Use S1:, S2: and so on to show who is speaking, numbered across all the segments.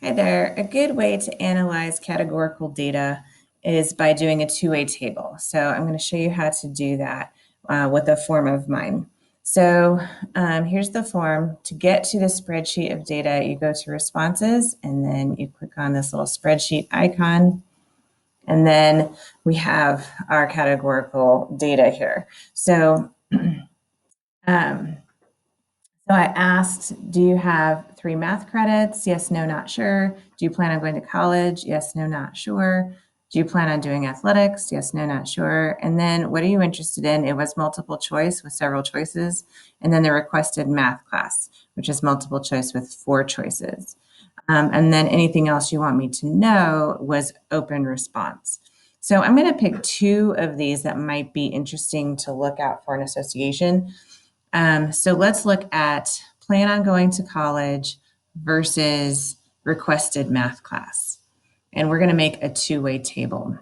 S1: Hi there. A good way to analyze categorical data is by doing a two-way table. So I'm going to show you how to do that with a form of mine. So here's the form. To get to the spreadsheet of data, you go to responses and then you click on this little spreadsheet icon. And then we have our categorical data here. So So I asked, do you have 3 math credits? Yes, no, not sure. Do you plan on going to college? Yes, no, not sure. Do you plan on doing athletics? Yes, no, not sure. And then what are you interested in? It was multiple choice with several choices. And then the requested math class, which is multiple choice with 4 choices. And then anything else you want me to know was open response. So I'm going to pick 2 of these that might be interesting to look at for an association. So let's look at plan on going to college versus requested math class. And we're going to make a two-way table.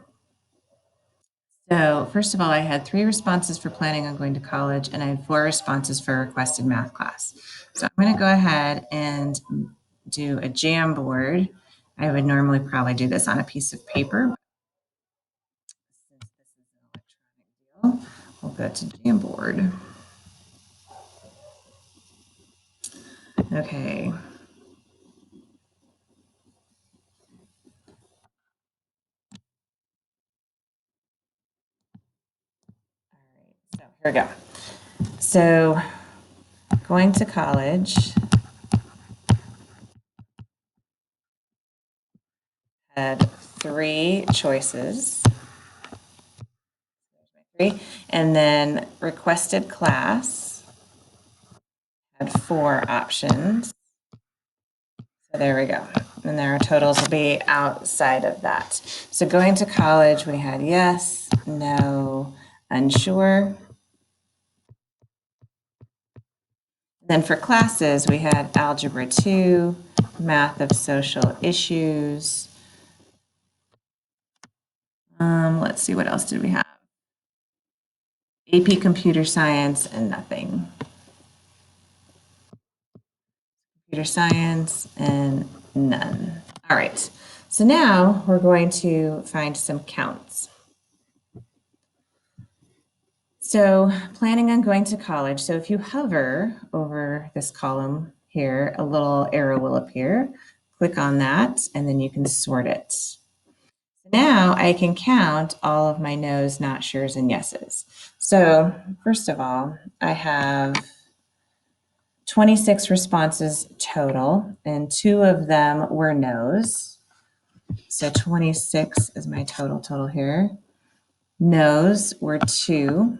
S1: So first of all, I had 3 responses for planning on going to college, and I had 4 responses for requested math class. So I'm going to go ahead and do a Jamboard. I would normally probably do this on a piece of paper. Since this is an electronic deal, we'll go to Jamboard. Okay. All right. So here we go. So going to college had 3 choices. And then requested class had 4 options. So there we go. And there our totals will be outside of that. So going to college, we had yes, no, unsure. Then for classes, we had Algebra 2, Math of Social Issues. Let's see, what else did we have? AP Computer Science and nothing. Computer Science and none. All right, so now we're going to find some counts. So planning on going to college. So if you hover over this column here, a little arrow will appear. Click on that, and then you can sort it. So now I can count all of my no's, not sure's, and yeses. So first of all, I have 26 responses total, and 2 of them were no's. So 26 is my total here. No's were 2.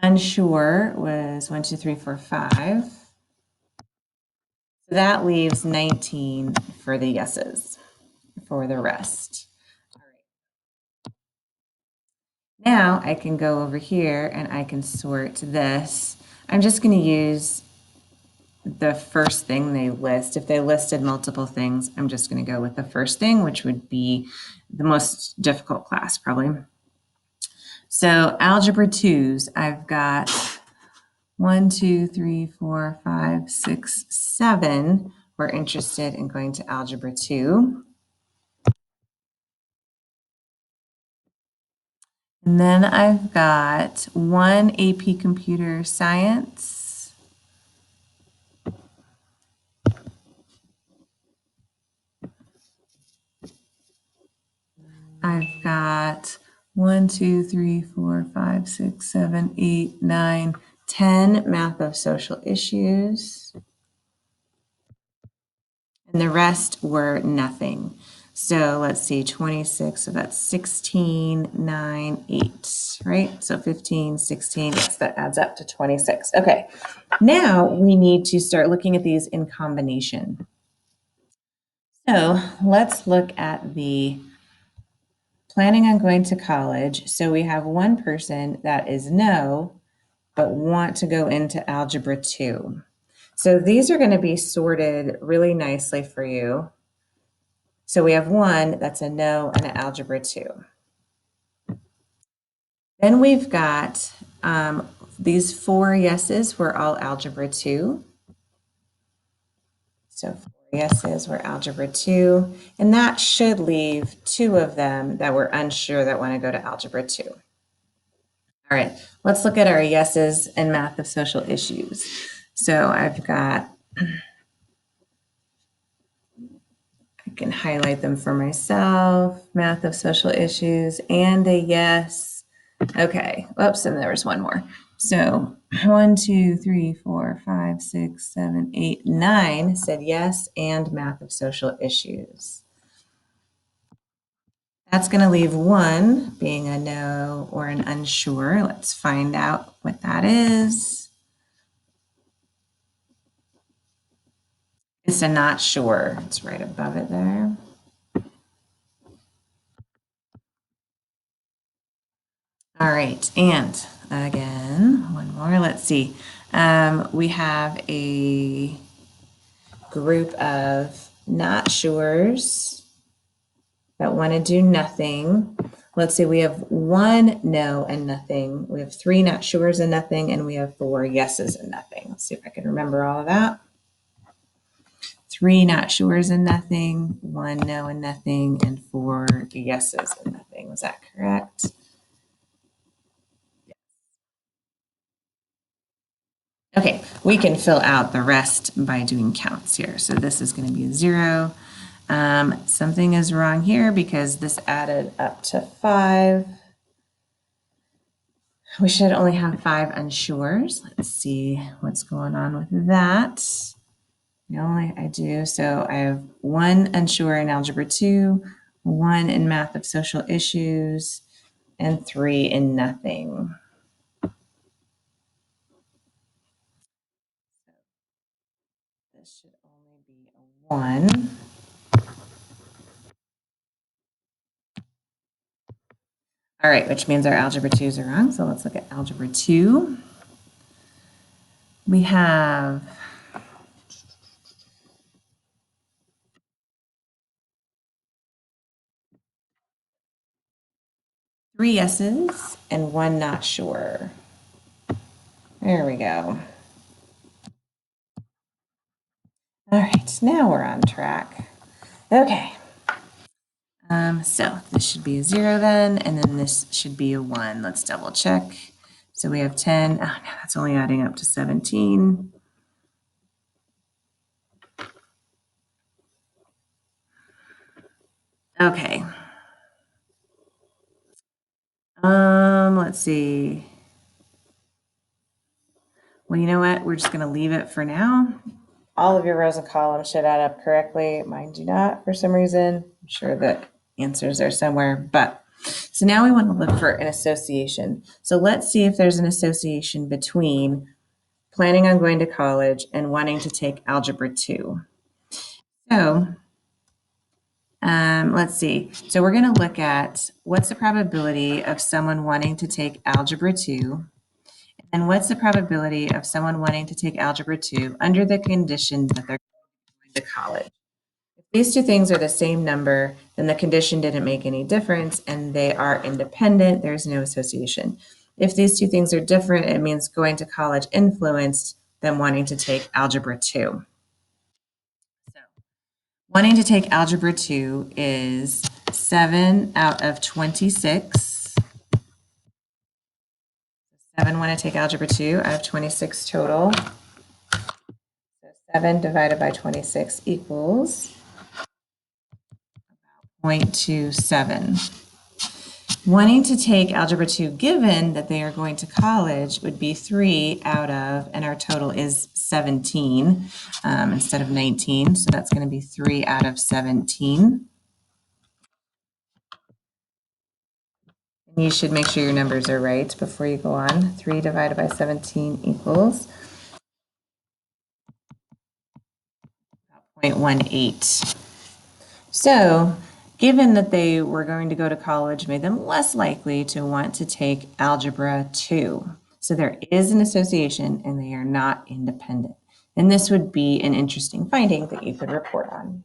S1: Unsure was 1, 2, 3, 4, 5. So that leaves 19 for the yeses for the rest. All right. Now I can go over here and I can sort this. I'm just going to use the first thing they list. If they listed multiple things, I'm just going to go with the first thing, which would be the most difficult class probably. So Algebra 2s, I've got 1, 2, 3, 4, 5, 6, 7 were interested in going to Algebra 2. And then I've got 1 AP Computer Science. I've got 1, 2, 3, 4, 5, 6, 7, 8, 9, 10 Math of Social Issues. And the rest were nothing. So let's see, 26, so that's 16, 9, 8, right? So 15, 16, yes, that adds up to 26. Okay, now we need to start looking at these in combination. So let's look at the planning on going to college. So we have one person that is no, but want to go into Algebra 2. So these are going to be sorted really nicely for you. So we have 1 that's a no and an Algebra 2. Then we've got these 4 yeses were all Algebra 2. So 4 yeses were Algebra 2, and that should leave 2 of them that were unsure that want to go to Algebra 2. All right, let's look at our yeses in Math of Social Issues. So I've got, I can highlight them for myself, Math of Social Issues, and a yes. Okay, whoops, and there was one more. So 1, 2, 3, 4, 5, 6, 7, 8, 9 said yes, and Math of Social Issues. That's going to leave 1 being a no or an unsure. Let's find out what that is. It's a not sure. It's right above it there. All right, and again, one more. Let's see. We have a group of not sures that want to do nothing. Let's say we have 1 no and nothing. We have 3 not sures and nothing, and we have 4 yeses and nothing. Let's see if I can remember all of that. 3 not sures and nothing, 1 no and nothing, and 4 yeses and nothing. Was that correct? Okay, we can fill out the rest by doing counts here. So this is going to be a 0. Something is wrong here because this added up to 5. We should only have 5 unsures. Let's see what's going on with that. No, I do. So I have 1 unsure in Algebra 2, 1 in Math of Social Issues, and 3 in nothing. This should only be a 1. All right, which means our Algebra 2s are wrong. So let's look at Algebra 2. We have three yeses and 1 not sure. There we go. All right, now we're on track. Okay. So this should be a 0 then, and then this should be a 1. Let's double check. So we have 10. Oh, no, that's only adding up to 17. Okay. Let's see. Well, you know what? We're just going to leave it for now. All of your rows and columns should add up correctly. Mine do not for some reason. I'm sure that answers are somewhere, but so now we want to look for an association. So let's see if there's an association between planning on going to college and wanting to take Algebra 2. So let's see. So we're going to look at what's the probability of someone wanting to take Algebra 2, and what's the probability of someone wanting to take Algebra 2 under the condition that they're going to college. If these two things are the same number, then the condition didn't make any difference and they are independent. There's no association. If these two things are different, it means going to college influenced them wanting to take Algebra 2. So wanting to take Algebra 2 is 7 out of 26. 7 want to take Algebra 2 out of 26 total. So 7 divided by 26 equals 0.27. Wanting to take Algebra 2 given that they are going to college would be 3 out of, and our total is 17 instead of 19. So that's going to be 3 out of 17. And you should make sure your numbers are right before you go on. 3 divided by 17 equals 0.18. So given that they were going to go to college made them less likely to want to take Algebra 2. So there is an association and they are not independent. And this would be an interesting finding that you could report on.